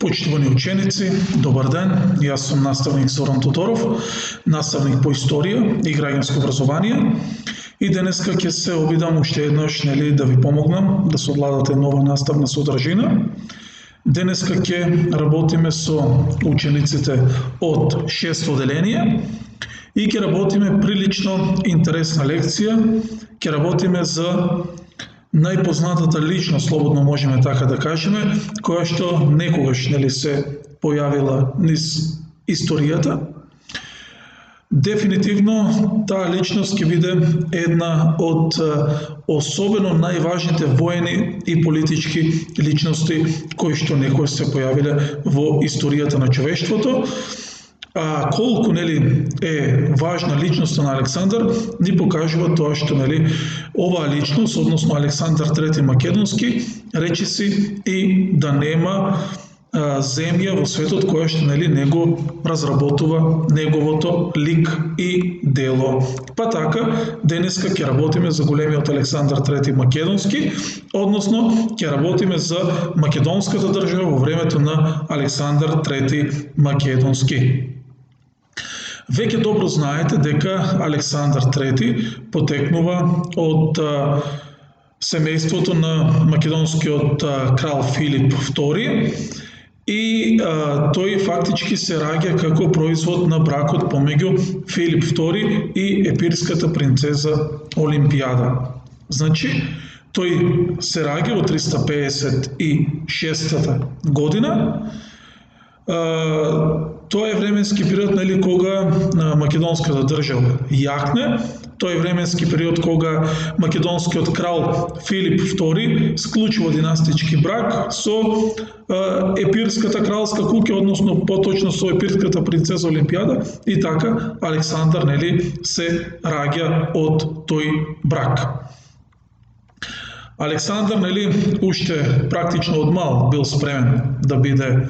Почитувани ученици, добар ден. Јас сум наставник Зоран Тодоров, наставник по историја и граѓанско образование. И денеска ќе се обидам уште еднаш да ви помогнам да совладате нова наставна содржина. Денеска ќе работиме со учениците од 6 оделение и ќе работиме прилично интересна лекција. Ќе работиме за најпознатата личност, слободно можеме така да кажеме, која што некогаш се појавила низ историјата. Дефинитивно, таа личност ќе биде една од особено најважните воени и политички личности кои што некогаш се појавиле во историјата на човештвото. А колку е важна личноста на Александар, ни покажува тоа што оваа личност, односно Александар III Македонски, речиси и да нема земја во светот која што него разработува неговото лик и дело. Па така, денеска ќе работиме за големиот Александар III Македонски, односно ќе работиме за македонската држава во времето на Александар III Македонски. Веќе добро знаете дека Александар III потекнува од семејството на македонскиот крал Филип II и тој фактички се раѓа како производ на бракот помеѓу Филип II и епирската принцеза Олимпијада. Значи, тој се раѓа во 356 година. Тоа е временски период кога македонската држава јакне. Тоа е временски период кога македонскиот крал Филип II склучува династички брак со епирската кралска куќа, односно поточно со епирската принцеза Олимпијада, и така Александар се раѓа од тој брак. Александар уште практично од мал бил спремен да биде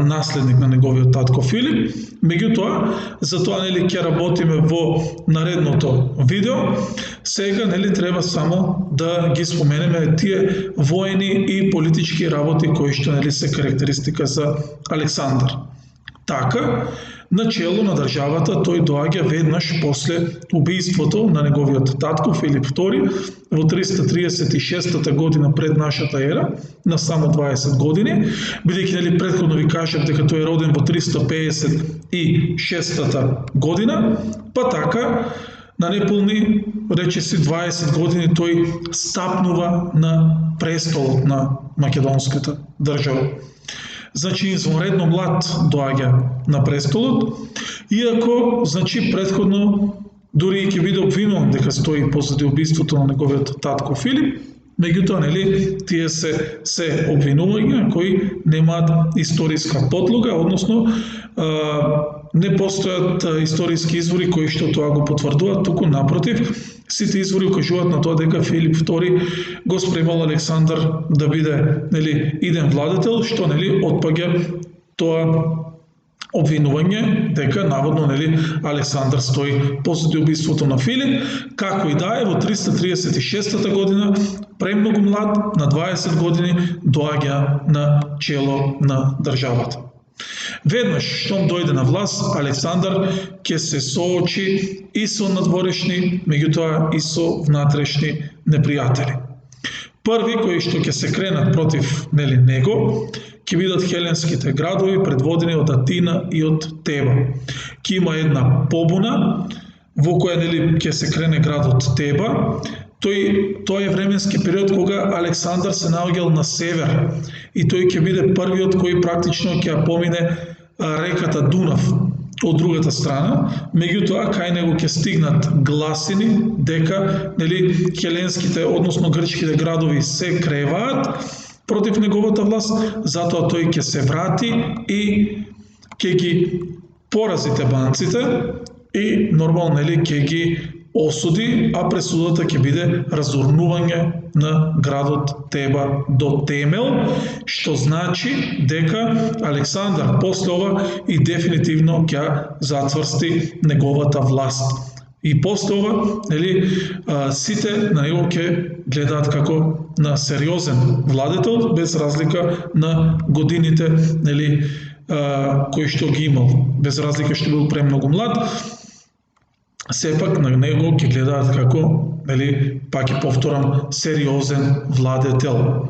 наследник на неговиот татко Филип. Меѓутоа, за тоа ќе работиме во наредното видео. Сега треба само да ги споменеме тие воени и политички работи кои што се карактеристика за Александар. Така, начело на државата тој доаѓа веднаш после убиството на неговиот татко Филип II во 336 година пред нашата ера, на само 20 години, бидејќи претходно ви кажав дека тој е роден во 356 година, па така на неполни речиси 20 години тој стапнува на престолот на македонската држава. Значи, извонредно млад доаѓа на престолот, иако, претходно дури и ќе биде обвинуван дека стои позади убиството на неговиот татко Филип, меѓутоа, тие се обвинувања кои немаат историска подлога, односно не постојат историски извори кои што тоа го потврдуваат, туку напротив, сите извори укажуваат на тоа дека Филип II го спремал Александар да биде иден владетел, што отпаѓа тоа обвинување дека наводно Александар стои позади убиството на Филип. Како и да е, во 336 година, премногу млад, на 20 години, доаѓа на чело на државата. Веднаш штом дојде на власт, Александар ќе се соочи и со надворешни, меѓутоа и со внатрешни непријатели. Први кои што ќе се кренат против него ќе бидат хеленските градови, предводени од Атина и од Теба. Ќе има една побуна во која ќе се крене градот Теба. Тој е временски период кога Александар се наоѓал на север и тој ќе биде првиот кој практично ќе помине реката Дунав од другата страна. Меѓутоа, кај него ќе стигнат гласини дека хеленските, односно грчките градови се креваат против неговата власт, затоа тој ќе се врати и ќе ги порази тебанците и нормално ќе ги осуди, а пресудата ќе биде разорнување на градот Теба до темел, што значи дека Александар после ова и дефинитивно ќе затврсти неговата власт. И после ова, нели, сите на него ќе гледаат како на сериозен владетел, без разлика на годините, нели, кои што ги имал, без разлика што бил премногу млад, сепак на него ќе гледаат како, нели, пак ќе повторам, сериозен владетел.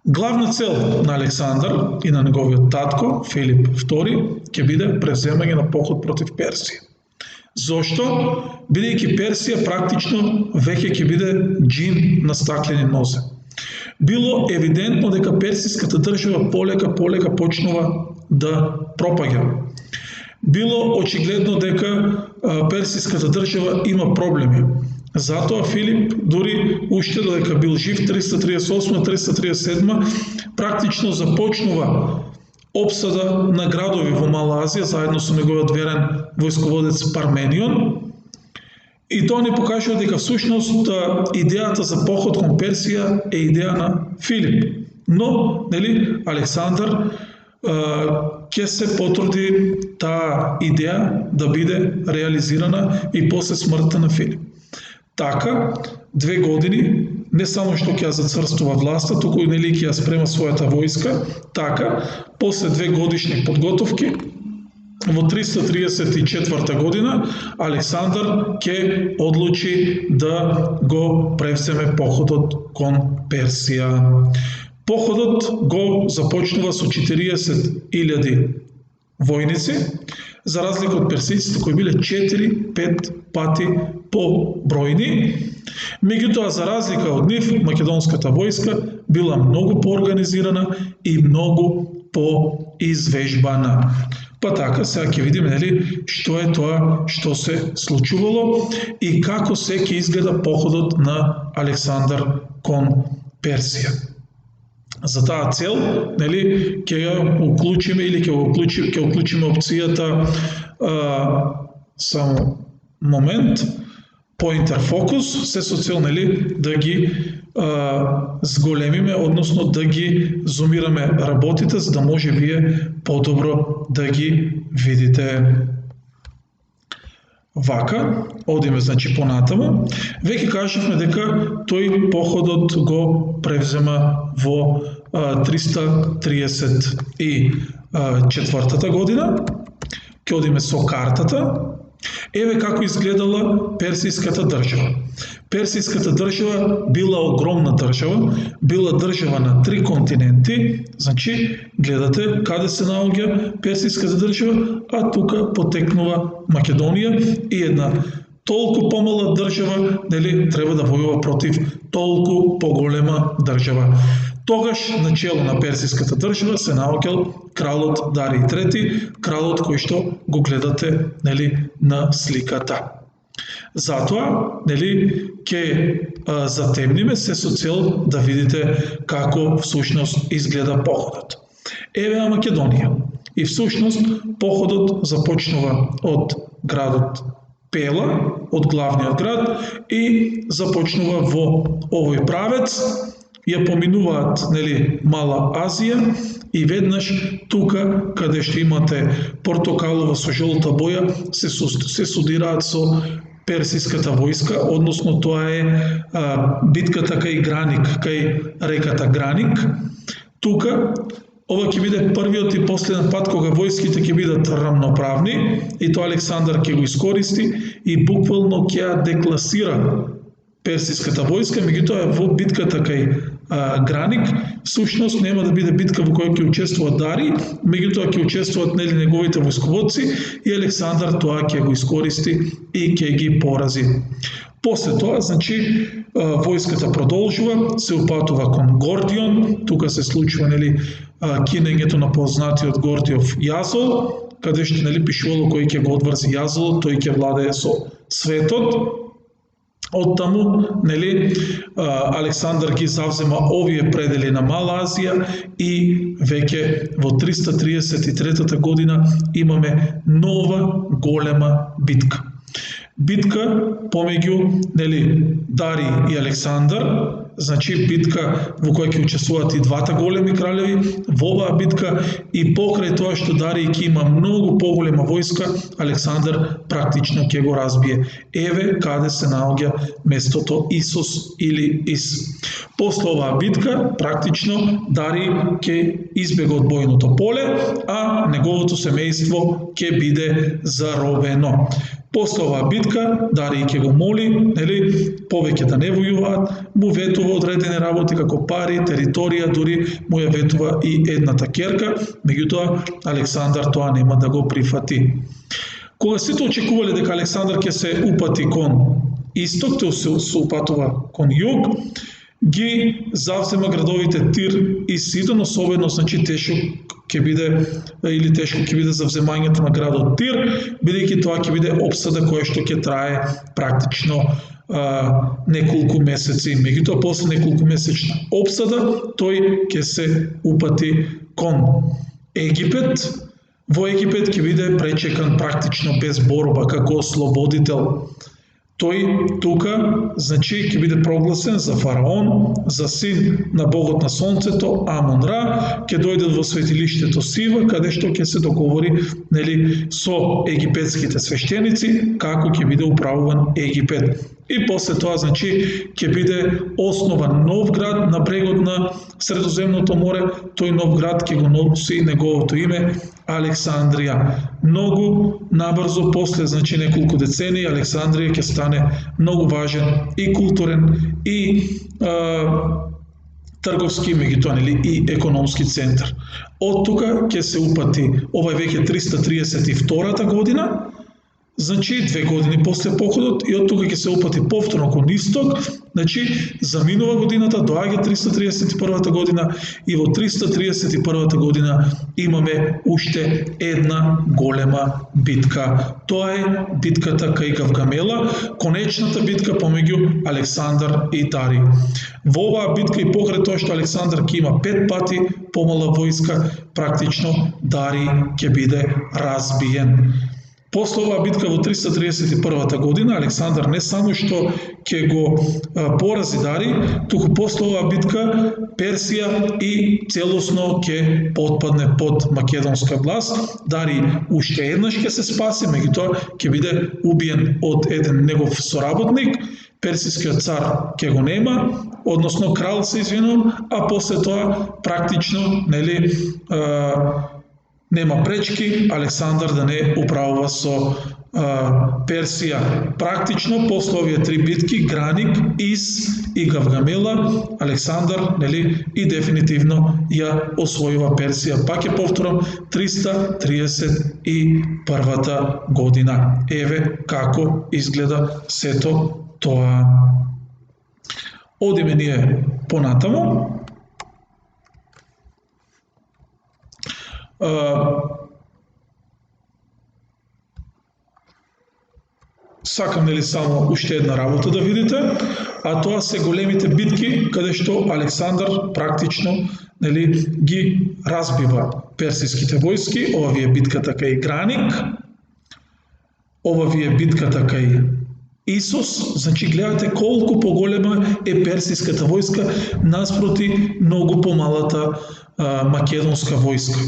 Главна цел на Александар и на неговиот татко, Филип II, ќе биде превземање на поход против Персија. Зошто? Бидејќи Персија практично веќе ќе биде джин на стаклени нозе. Било евидентно дека персиската држава полека почнува да пропаѓа. Било очигледно дека персиската држава има проблеми. Затоа Филип, дури уште додека бил жив 338-337, практично започнува обсада на градови во Мала Азија, заедно со неговиот верен војсководец Парменион. И тоа ни покажува дека всушност идејата за поход кон Персија е идеја на Филип. Но, нели, Александар ќе се потруди таа идеја да биде реализирана и после смртта на Филип. Така, 2 години, не само што ќе ја зацрстува власта, туку и нели ќе ја спрема својата војска, така, после 2 годишни подготовки, во 334 година, Александар ќе одлучи да го превземе походот кон Персија. Походот го започнува со 40.000 војници, за разлика од персиците кои биле 4-5 пати побројни. Меѓутоа, за разлика од нив, македонската војска била многу поорганизирана и многу поизвежбана. Па така, сега ќе видиме, нели, што е тоа што се случувало и како се ќе изгледа походот на Александар кон Персија. За таа цел, нели, ќе ја уклучиме или ќе уклучиме опцијата само момент, pointer focus, се со цел, нели, да ги зголемиме, односно да ги зумираме работите, за да може вие подобро да ги видите. Вака, одиме, значи, понатаму. Веќе кажавме дека тој походот го превзема во 334 година. Ќе одиме со картата. Еве како изгледала персиската држава. Персиската држава била огромна држава, била држава на 3 континенти, значи гледате каде се наоѓа персиската држава, а тука потекнува Македонија и една толку помала држава, нели, треба да војува против толку поголема држава. Тогаш на чело на персиската држава се наоѓал кралот Дарий III, кралот кој што го гледате, нели, на сликата. Затоа, нели, ќе затемниме се со цел да видите како всушност изгледа походот. Еве Македонија. И всушност походот започнува од градот Пела, од главниот град, и започнува во овој правец, ја поминуваат, нели, Мала Азија и веднаш тука, каде што имате портокалова со жолта боја, се судираат со персиската војска, односно тоа е битката кај Граник, кај реката Граник. Тука ова ќе биде првиот и последен пат кога војските ќе бидат рамноправни и тоа Александар ќе го искористи и буквално ќе ја декласира персиската војска, меѓутоа во битката кај Граник, всушност нема да биде битка во која ќе учествуваат Дарий, меѓутоа ќе учествуваат, нели, неговите војсководци и Александар тоа ќе го искористи и ќе ги порази. После тоа, значи, војската продолжува, се упатува кон Гордион, тука се случува, нели, кинењето на познатиот Гордиов јазол, каде што, нели, пишувало кој ќе го одврзи јазолот, тој ќе владее со светот. Оттаму, нели, Александар ги завзема овие предели на Мала Азија и веќе во 333 година имаме нова голема битка. Битка помеѓу, нели, Дарий и Александар, значи битка во која ќе учествуваат и двата големи кралеви, во оваа битка и покрај тоа што Дарий ќе има многу поголема војска, Александар практично ќе го разбие. Еве каде се наоѓа местото Исос или Ис. После оваа битка, практично Дарий ќе избега од бојното поле, а неговото семејство ќе биде заробено. После оваа битка, Дарий ќе го моли, повеќе да не војуваат, му ветува одредени работи како пари, територија, дури му ја ветува и едната керка, меѓутоа Александар тоа нема да го прифати. Кога сите очекувале дека Александар ќе се упати кон исток, тој се упатува кон југ, ги завзема градовите Тир и Сидон, особено тешко ќе биде завземањето на градот Тир, бидејќи тоа ќе биде опсада која што ќе трае практично неколку месеци. Меѓутоа, после неколку месечна опсада, тој ќе се упати кон Египет. Во Египет ќе биде пречекан практично без борба како ослободител. Тој тука, ќе биде прогласен за фараон, за син на богот на сонцето Амон-Ра, ќе дојде во светилиштето Сива, каде што ќе се договори со египетските свештеници како ќе биде управуван Египет. И после тоа, ќе биде основан нов град на брегот на Средоземното море. Тој нов град ќе го носи неговото име Александрија. Многу набрзо, после неколку децении, Александрија ќе стане многу важен и културен и трговски, меѓутоа и економски центар. Од тука ќе се упати, ова е веќе 332 година, 2 години после походот, и од тука ќе се упати повторно кон исток, заминува годината, доаѓа 331 година и во 331 година имаме уште една голема битка. Тоа е битката кај Гавгамела, конечната битка помеѓу Александар и Дарий. Во оваа битка и покрај тоа што Александар ќе има 5 пати помала војска, практично Дарий ќе биде разбиен. После оваа битка во 331 година Александар не само што ќе го порази Дарий, туку после оваа битка Персија и целосно ќе потпадне под македонска власт. Дарий уште еднаш ќе се спаси, меѓутоа ќе биде убиен од еден негов соработник. Персискиот цар ќе го нема, односно крал се извинувам, а после тоа практично нема пречки Александар да не управува со Персија. Практично, после овие 3 битки, Граник, Ис и Гавгамела, Александар и дефинитивно ја освојува Персија. Пак ќе повторам, 331 година. Еве како изгледа сето тоа. Одиме ние понатаму. Сакам само уште една работа да видите, а тоа се големите битки каде што Александар практично ги разбива персиските војски. Ова ви е битката кај Граник, ова ви е битката кај Исос. Гледате колку поголема е персиската војска наспроти многу помалата македонска војска.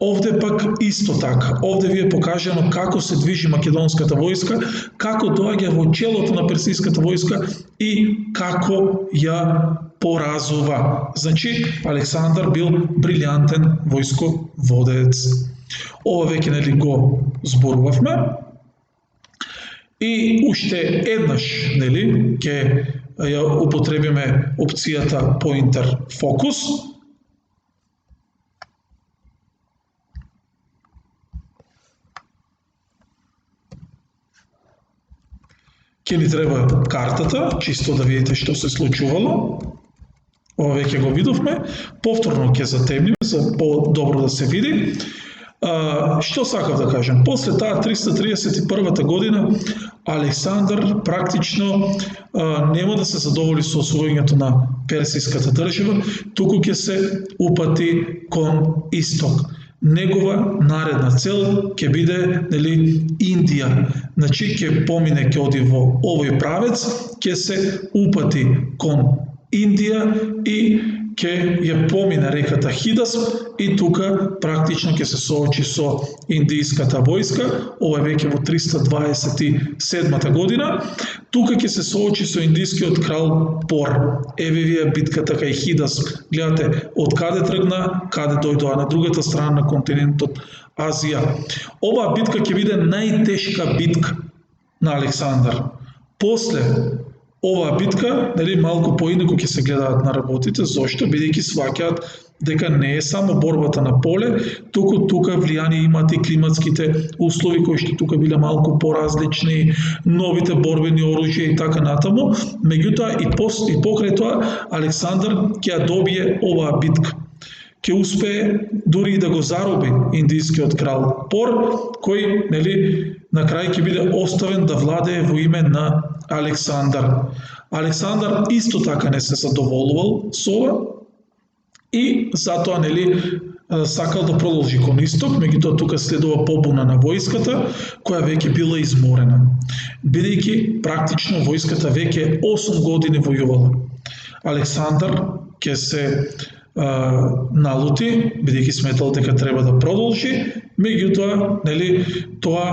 Овде пак исто така. Овде ви е покажано како се движи македонската војска, како доаѓа во челото на персиската војска и како ја поразува. Александар бил брилјантен војсководец. Ова веќе го зборувавме. И уште еднаш ќе ја употребиме опцијата Pointer Focus. Ќе ни треба картата, чисто да видите што се случувало. Ова веќе го видовме. Повторно ќе затемниме за по-добро да се види. Што сакав да кажам? После таа 331 година Александар практично нема да се задоволи со освојањето на персиската држава, туку ќе се упати кон исток. Негова наредна цел ќе биде Индија. Ќе помине, ќе оди во овој правец, ќе се упати кон Индија и ќе ја помине реката Хидас и тука практично ќе се соочи со индијската војска, ова е веќе во 327 година, тука ќе се соочи со индијскиот крал Пор. Еве ви е битката кај Хидас. Гледате од каде тргна, каде дојдоа, на другата страна на континентот Азија. Оваа битка ќе биде најтешка битка на Александар. После оваа битка, малку поинаку ќе се гледаат на работите, зошто? Бидејќи сваќаат дека не е само борбата на поле, туку тука влијание имаат и климатските услови кои што тука биле малку поразлични, новите борбени оружја и така натаму. Меѓутоа и покрај тоа Александар ќе ја добие оваа битка. Ќе успее дури и да го зароби индијскиот крал Пор, кој на крај ќе биде оставен да владее во име на Александар. Александар исто така не се задоволувал со ова и затоа сакал да продолжи кон исток, меѓутоа тука следува побуна на војската која веќе била изморена, бидејќи практично војската веќе 8 години војувала. Александар ќе се налути, бидејќи сметал дека треба да продолжи, меѓутоа, тоа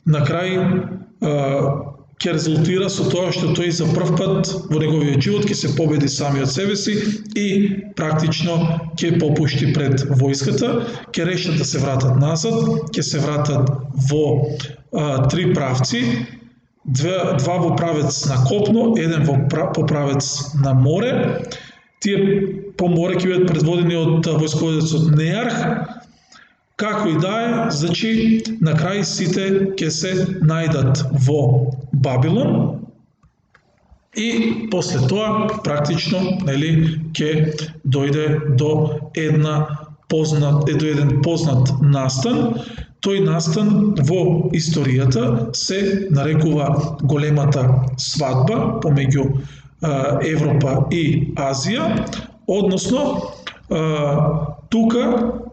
на крај ќе резултира со тоа што тој за прв пат во неговиот живот ќе се победи самиот себе си и практично ќе попушти пред војската, ќе решат да се вратат назад, ќе се вратат во 3 правци, 2 во правец на копно, 1 по правец на море. Тие по море ќе бидат предводени од војсководецот Неарх. Како и да е, значи, на крај сите ќе се најдат во Бабилон и после тоа практично ќе дојде до еден познат настан. Тој настан во историјата се нарекува големата свадба помеѓу Европа и Азија, односно тука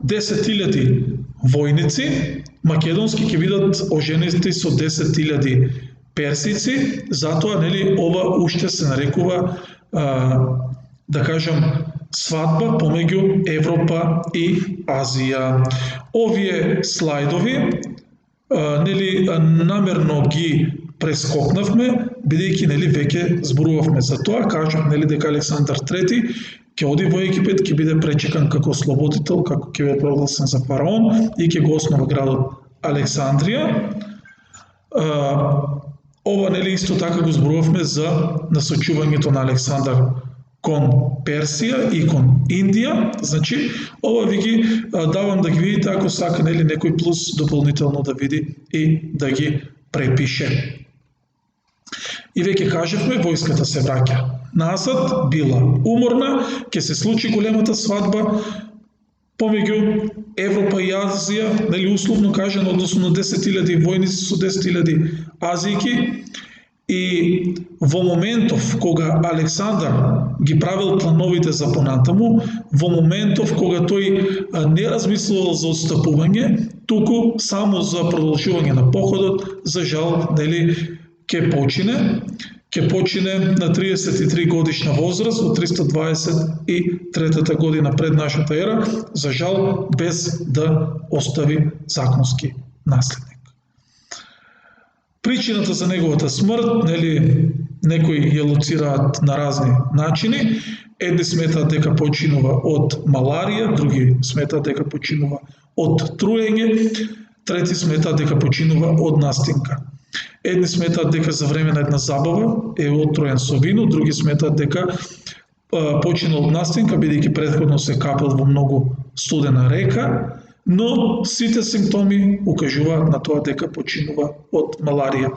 10.000 војници македонски ќе бидат оженети со 10.000 персици, затоа ова уште се нарекува да кажам свадба помеѓу Европа и Азија. Овие слайдови намерно ги прескокнавме, бидејќи веќе зборувавме за тоа, кажав дека Александар III ќе оди во Египет, ќе биде пречекан како слободител, како ќе биде прогласен за фараон и ќе го основа градот Александрија. Ова исто така го зборувавме за насочувањето на Александар кон Персија и кон Индија. Значи, ова ви ги давам да ги видите, ако сака некој плюс дополнително да види и да ги препише. И веќе кажевме, војската се враќа назад, била уморна, ќе се случи големата свадба помеѓу Европа и Азија, условно кажано, односно на 10.000 војници со 10.000 азијки. И во моментов кога Александар ги правил плановите за понатаму, во моментов кога тој не размислувал за отстапување, туку само за продолжување на походот, за жал, ќе почине на 33 годишна возраст во 323 година пред нашата ера, за жал без да остави законски наследник. Причината за неговата смрт, некои ја лоцираат на разни начини. Едни сметаат дека починува од маларија, други сметаат дека починува од труење, трети сметаат дека починува од настинка. Едни сметаат дека за време на една забава е отроен со вино, други сметаат дека починал од настинка, бидејќи претходно се капел во многу студена река, но сите симптоми укажуваат на тоа дека починува од маларија.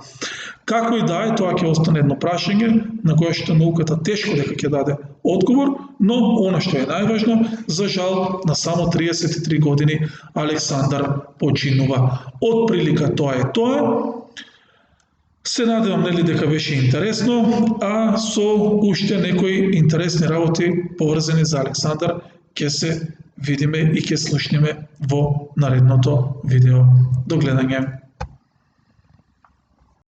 Како и да е, тоа ќе остане едно прашање на кое што науката тешко дека ќе даде одговор, но она што е најважно, за жал на само 33 години Александар починува. Од прилика тоа е тоа. Се надевам дека беше интересно, а со уште некои интересни работи поврзани за Александар ќе се видиме и ќе слушнеме во наредното видео. До гледање.